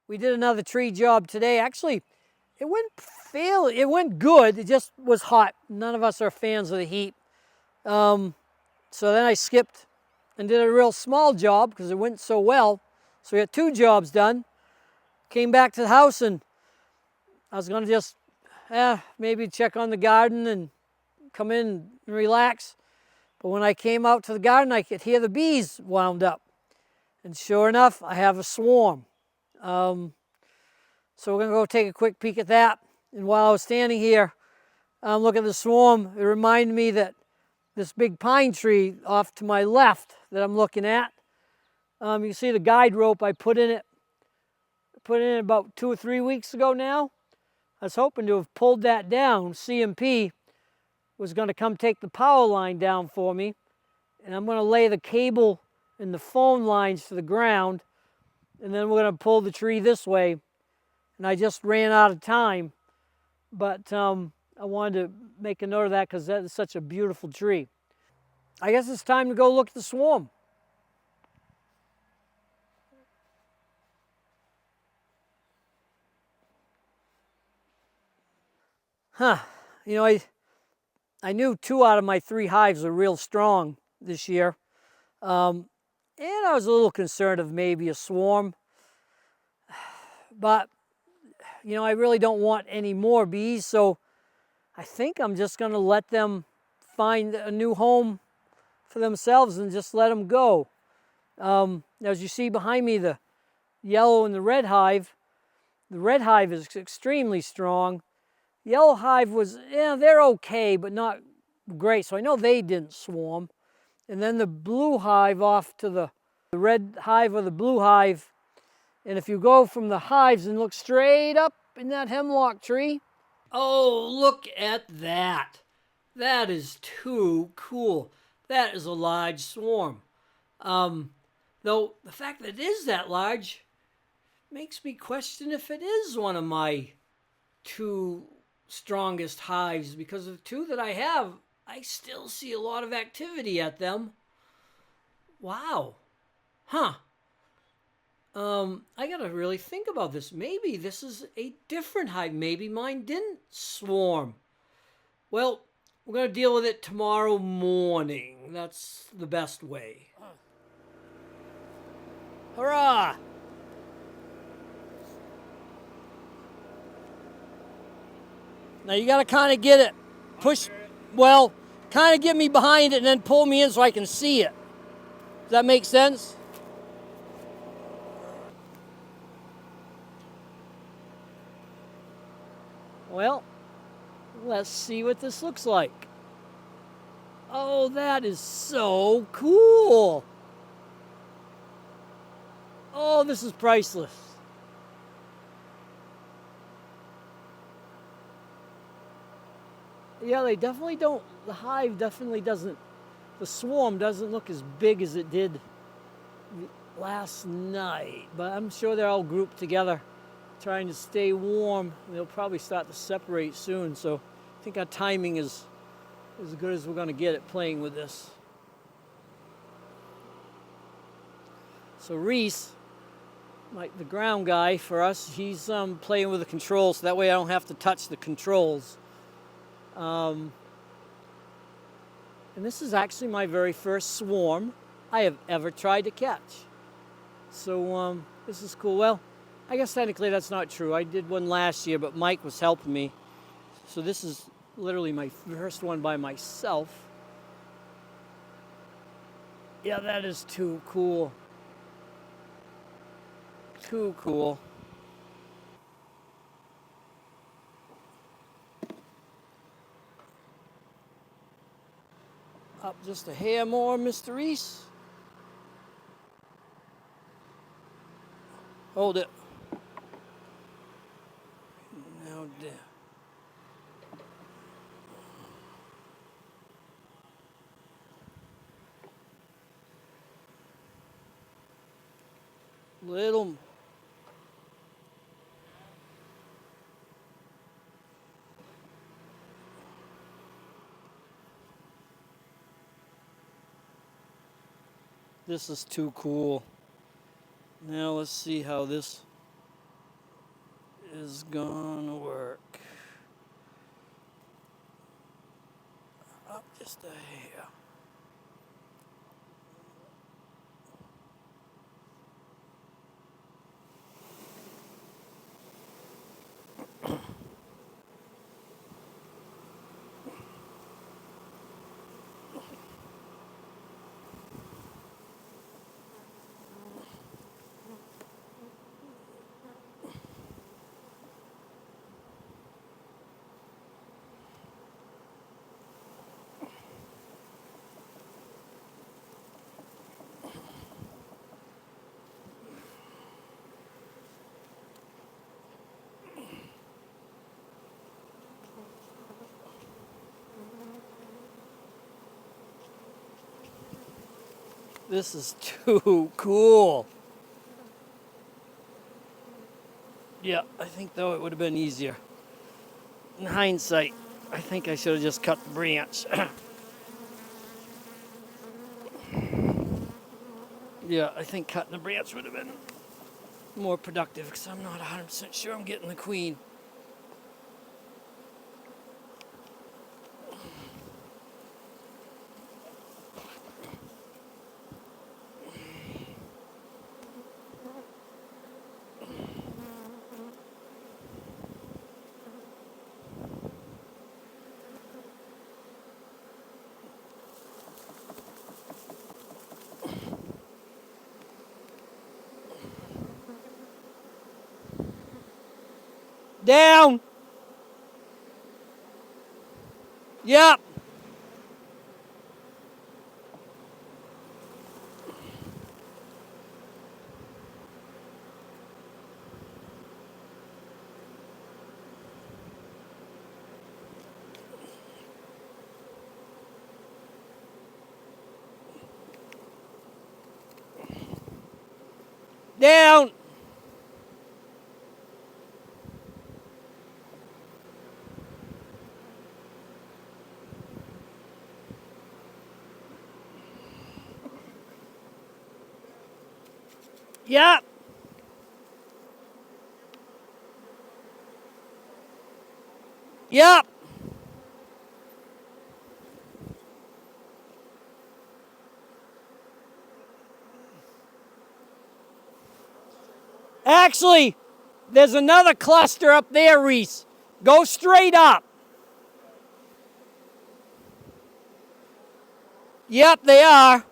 We did another tree job today. Actually, it went good. It just was hot. None of us are fans of the heat. So then I skipped and did a real small job because it went so well. So we got 2 jobs done. Came back to the house and I was gonna just maybe check on the garden and come in and relax. But when I came out to the garden, I could hear the bees wound up. And sure enough, I have a swarm. So we're gonna go take a quick peek at that. And while I was standing here looking at the swarm, it reminded me that this big pine tree off to my left that I'm looking at, you can see the guide rope I put in it about 2 or 3 weeks ago now. I was hoping to have pulled that down. CMP was going to come take the power line down for me, and I'm going to lay the cable and the phone lines to the ground, and then we're going to pull the tree this way. And I just ran out of time, but I wanted to make a note of that because that is such a beautiful tree. I guess it's time to go look at the swarm. You know, I knew 2 out of my 3 hives were real strong this year. And I was a little concerned of maybe a swarm. But, you know, I really don't want any more bees, so I think I'm just going to let them find a new home for themselves and just let them go. As you see behind me, the yellow and the red hive is extremely strong. Yellow hive was, they're okay, but not great. So I know they didn't swarm. And then the blue hive off to the red hive or the blue hive. And if you go from the hives and look straight up in that hemlock tree, oh, look at that. That is too cool. That is a large swarm. Though the fact that it is that large makes me question if it is one of my 2 strongest hives, because of 2 that I have, I still see a lot of activity at them. Wow. Huh. I gotta really think about this. Maybe this is a different hive. Maybe mine didn't swarm. Well, we're gonna deal with it tomorrow morning. That's the best way. Hurrah! Now you gotta kind of get it. Push, well, kind of get me behind it and then pull me in so I can see it. Does that make sense? Well, let's see what this looks like. Oh, that is so cool. Oh, this is priceless. Yeah, they definitely don't, the hive definitely doesn't, the swarm doesn't look as big as it did last night, but I'm sure they're all grouped together trying to stay warm. They'll probably start to separate soon, so I think our timing is as good as we're going to get at playing with this. So Reese, like the ground guy for us, he's playing with the controls, so that way I don't have to touch the controls. And this is actually my very first swarm I have ever tried to catch. So this is cool. Well, I guess technically that's not true. I did one last year, but Mike was helping me. So this is literally my first one by myself. Yeah, that is too cool. Too cool. Up just a hair more, Mr. Reese. Hold it. Now down. Little. This is too cool. Now let's see how this is gonna work. Up just a hair. This is too cool. Yeah, I think though it would have been easier. In hindsight, I think I should have just cut the branch. Yeah, I think cutting the branch would have been more productive because I'm not 100% sure I'm getting the queen. Down! Yep! Down! Yep! Yep! Actually, there's another cluster up there, Reese. Go straight up. Yep, they are.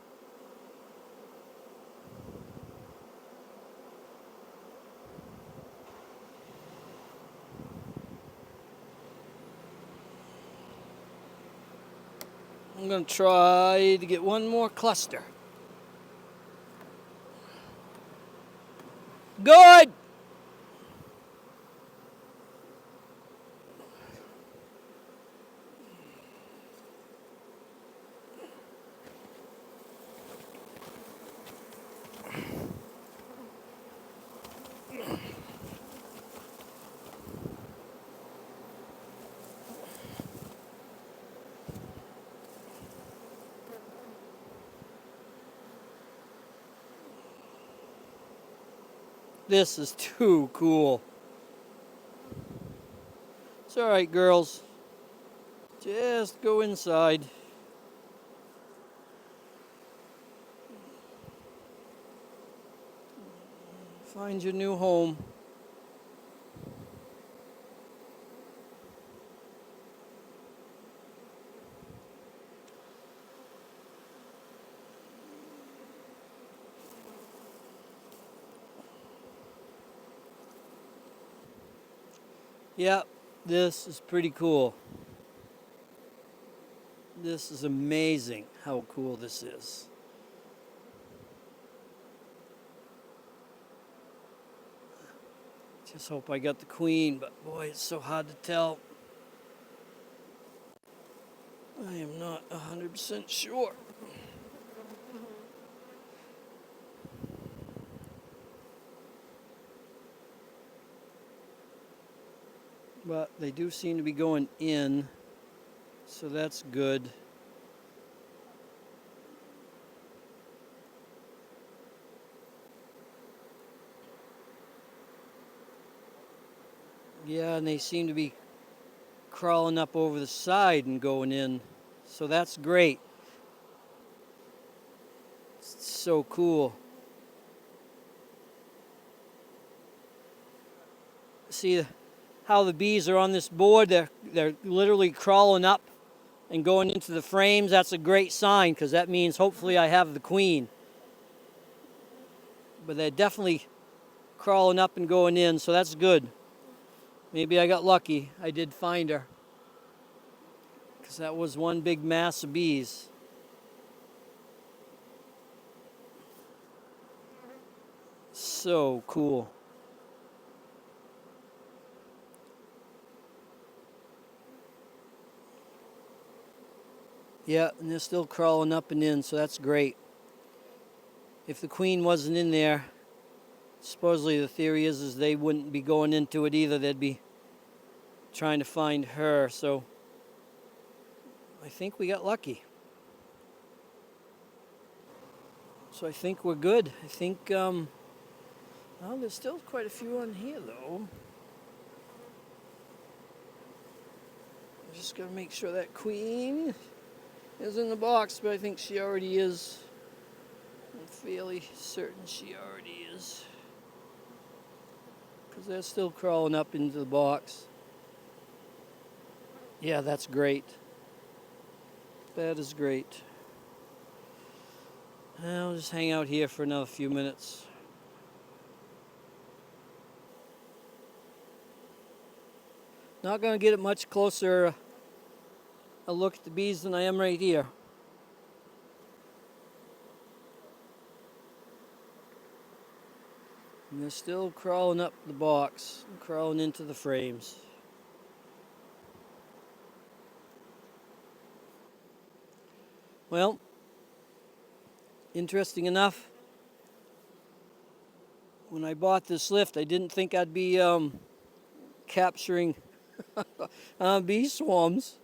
I'm going to try to get one more cluster. Good! This is too cool. It's all right, girls. Just go inside. Find your new home. Yep, this is pretty cool. This is amazing how cool this is. Just hope I got the queen, but boy, it's so hard to tell. I am not 100% sure. But they do seem to be going in, so that's good. Yeah, and they seem to be crawling up over the side and going in. So that's great. It's so cool. See how the bees are on this board? They're literally crawling up and going into the frames. That's a great sign because that means hopefully I have the queen. But they're definitely crawling up and going in, so that's good. Maybe I got lucky. I did find her because that was one big mass of bees. So cool. Yeah, and they're still crawling up and in, so that's great. If the queen wasn't in there, supposedly the theory is they wouldn't be going into it either. They'd be trying to find her, so I think we got lucky. So I think we're good. I think, well, there's still quite a few on here, though. I'm just gonna make sure that queen is in the box, but I think she already is. I'm fairly certain she already is. Because they're still crawling up into the box. Yeah, that's great. That is great. I'll just hang out here for another few minutes. Not going to get it much closer a look at the bees than I am right here. And they're still crawling up the box, crawling into the frames. Well, interesting enough, when I bought this lift, I didn't think I'd be capturing bee swarms.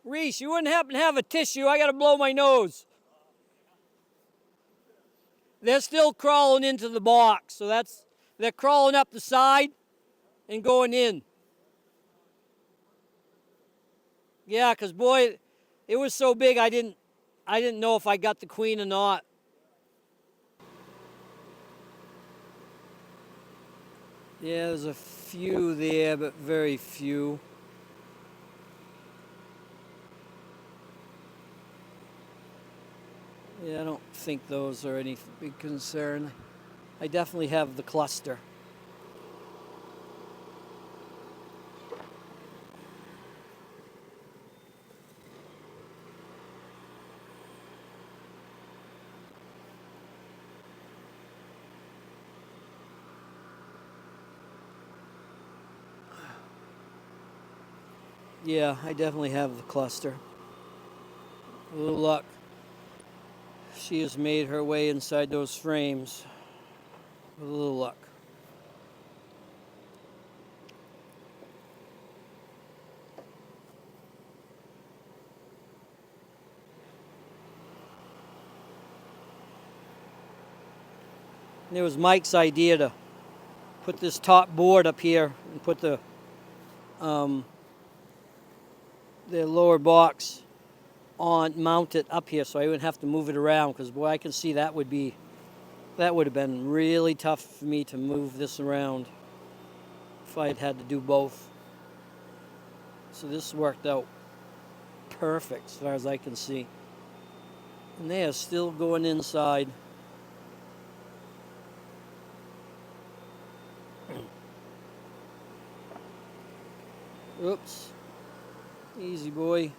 Reese, you wouldn't happen to have a tissue? I got to blow my nose. They're still crawling into the box, so they're crawling up the side and going in. Yeah, because boy, it was so big I didn't know if I got the queen or not. Yeah, there's a few there, but very few. Yeah, I don't think those are any big concern. I definitely have the cluster. Yeah, I definitely have the cluster. A little luck. She has made her way inside those frames. With a little luck. And it was Mike's idea to put this top board up here and put the lower box on, mount it up here so I wouldn't have to move it around, because boy, I can see that would have been really tough for me to move this around if I had had to do both. So this worked out perfect as far as I can see. And they are still going inside. Oops. Easy, boy.